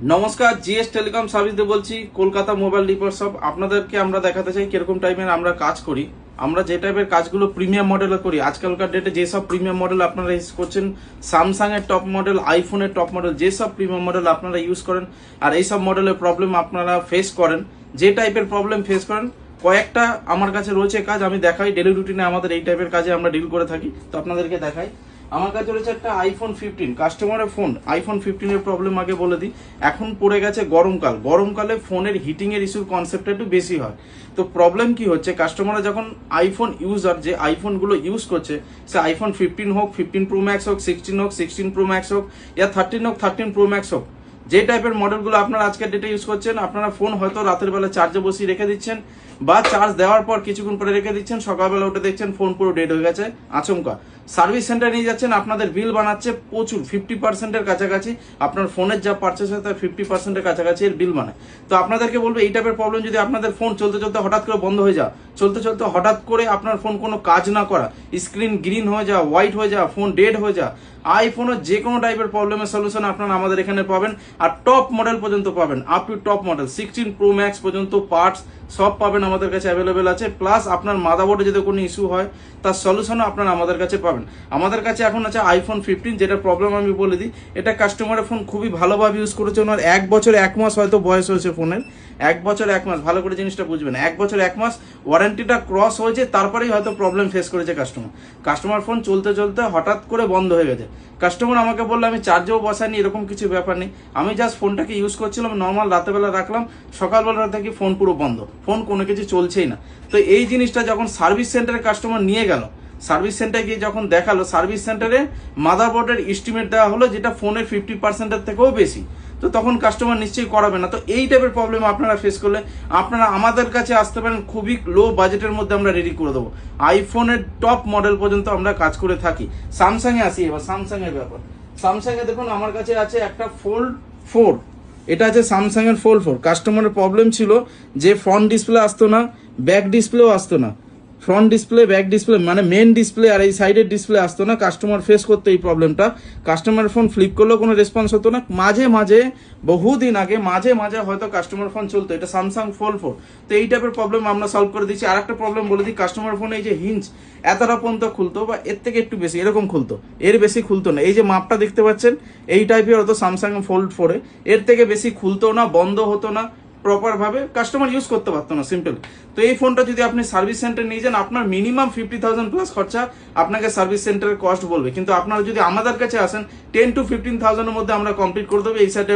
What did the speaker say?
নমস্কার, GS telecom service দিয়ে বলছি, কলকাতা মোবাইল রিপোর্ট শপ। আপনাদেরকে আমরা দেখাতে চাই কিরকম টাইপের আমরা কাজ করি। আমরা যে টাইপের কাজগুলো প্রিমিয়াম মডেলে করি, আজকালকার ডেটে যেসব প্রিমিয়াম মডেল আপনারা ইউজ করছেন, স্যামসাং এর টপ মডেল, আইফোনের টপ মডেল, যেসব প্রিমিয়াম মডেল আপনারা ইউজ করেন আর এইসব মডেলের প্রবলেম আপনারা ফেস করেন, যে টাইপের প্রবলেম ফেস করেন, কয়েকটা আমার কাছে রয়েছে কাজ। আমি দেখাই ডেলি রুটিনে আমাদের এই টাইপের কাজে আমরা ডিল করে থাকি, তো আপনাদেরকে দেখাই। আমার কাছে রয়েছে একটা আইফোন 15 কাস্টমারের ফোন। আইফোন 15 এর প্রবলেম আগে বলে দিই। এখন পড়ে গেছে গরমকাল, গরমকালে ফোনের হিটিং এর ইস্যুর কনসেপ্টটা একটু বেশি হয়। তো প্রবলেম কি হচ্ছে, কাস্টমাররা যখন আইফোন ইউজার যে আইফোনগুলো ইউজ করছে, সে আইফোন 15 হোক, 15 প্রো ম্যাক্স হোক, 16 হোক, 16 প্রো ম্যাক্স হোক, ইয়া 13 হোক, 13 প্রো ম্যাক্স হোক, যে টাইপের মডেলগুলো আপনারা আজকের ডেটে ইউজ করছেন, আপনারা ফোন হয়তো রাতের বেলা চার্জে বসিয়ে রেখে দিচ্ছেন বা চার্জ দেওয়ার পর কিছুক্ষণ পরে রেখে দিচ্ছেন, সকালবেলা উঠে দেখছেন ফোন পুরো ডেড হয়ে গেছে আচমকা। সার্ভিস সেন্টার নিয়ে যাচ্ছেন, আপনাদের বিল বানাচ্ছে প্রচুর, 50%-এর কাছাকাছি। আপনার ফোনের যা পারচেস হয় তার 50%-এর কাছাকাছি এর বিল বানায়। তো আপনাদেরকে বলবো, এই টাইপের প্রবলেম যদি আপনাদের ফোন চলতে চলতে হঠাৎ করে বন্ধ হয়ে যায়, চলতে চলতে হঠাৎ করে আপনার ফোন কোনো কাজ না করা, স্ক্রিন গ্রিন হয়ে যাওয়া, হোয়াইট হয়ে যাওয়া, ফোন ডেড হয়ে যাওয়া, আইফোনের যে কোনো টাইপের প্রবলেমের সলিউশন আপনারা আমাদের এখানে পাবেন। আর টপ মডেল পর্যন্ত পাবেন, up to top model 16 pro max পর্যন্ত পার্টস সব পাবেন আমাদের কাছে অ্যাভেলেবেল আছে। প্লাস আপনার মাদারবোর্ডে যদি কোনো ইস্যু হয় তার সলিউশনও আপনারা আমাদের কাছে পাবেন। আমাদের কাছে এখন আছে আইফোন 15, যেটা প্রবলেম আমি বলে দিই। এটা কাস্টমারের ফোন খুবই ভালোভাবে ইউজ করেছে, ওনার 1 বছর 1 মাস হয়তো বয়স হয়েছে ফোনের। 1 বছর 1 মাস, ভালো করে জিনিসটা বুঝবেন, 1 বছর 1 মাস ওয়ারেন্টিটা ক্রস হয়েছে, তারপরেই হয়তো প্রবলেম ফেস করেছে কাস্টমার ফোন চলতে চলতে হঠাৎ করে বন্ধ হয়ে গেছে। কাস্টমার আমাকে বললো আমি চার্জেও বসাইনি, এরকম কিছু ব্যাপার নেই, আমি জাস্ট ফোনটাকে ইউজ করছিলাম নর্মাল, রাতেবেলা রাখলাম, সকালবেলা থেকে ফোন পুরো বন্ধ, ফোন কোনো কিছু চলছেই না। তো এই জিনিসটা যখন সার্ভিস সেন্টারে কাস্টমার নিয়ে গেল, সার্ভিস সেন্টারে গিয়ে যখন দেখালো, সার্ভিস সেন্টারে মাদারবোর্ডের এস্টিমেট দেওয়া হলো যেটা ফোনের 50%-এর থেকেও বেশি। তো তখন কাস্টমার নিশ্চয়ই করাবে না। তো এই টাইপের প্রবলেম আপনারা ফেস করলে আপনারা আমাদের কাছে আসতে পারেন, খুবই লো বাজেটের মধ্যে আমরা রেডি করে দেবো। আইফোনের টপ মডেল পর্যন্ত আমরা কাজ করে থাকি। স্যামসাং এ আসি এবার, স্যামসাং এর ব্যাপার। স্যামসাং এ দেখুন আমার কাছে আছে একটা ফোল্ড 4, এটা আছে স্যামসাং এর ফোল্ড 4। কাস্টমারের প্রবলেম ছিল যে ফ্রন্ট ডিসপ্লে আসতো না, ব্যাক ডিসপ্লেও আসতো না, ফ্রন্ট ডিসপ্লে, ব্যাক ডিসপ্লে মানে মেন ডিসপ্লে আর এই সাইডের ডিসপ্লে আসতো না। কাস্টমার ফেস করতো এই প্রবলেমটা। কাস্টমার ফোন ফ্লিপ করলেও কোনো রেসপন্স হতো না। মাঝে মাঝে, বহুদিন আগে মাঝে মাঝে হয়তো কাস্টমার ফোন চলতো, এটা স্যামসাং ফোল্ড 4। তো এই টাইপের প্রবলেম আমরা সলভ করে দিচ্ছি। আর একটা প্রবলেম বলে দিই, কাস্টমার ফোনে এই যে হিঞ্জ এতটা পর্যন্ত খুলতো বা এর থেকে একটু বেশি এরকম খুলতো, এর বেশি খুলতো না। এই যে মাপটা দেখতে পাচ্ছেন এই টাইপের হতো স্যামসাং ফোল্ড 4-এ, এর থেকে বেশি খুলতো না, বন্ধ হতো না, প্রপার ভাবে কাস্টমার ইউজ করতে পারতো না, সিম্পল। তো এই ফোনটা যদি আপনি সার্ভিস সেন্টার নিয়ে যান, আপনার মিনিমাম 50,000 প্লাস খরচা আপনাকে সার্ভিস সেন্টারের কস্ট বলবে। কিন্তু আপনারা যদি আমাদের কাছে আসেন 10 to 15,000-এর মধ্যে আমরা কমপ্লিট করে দেবো। এই সাইডে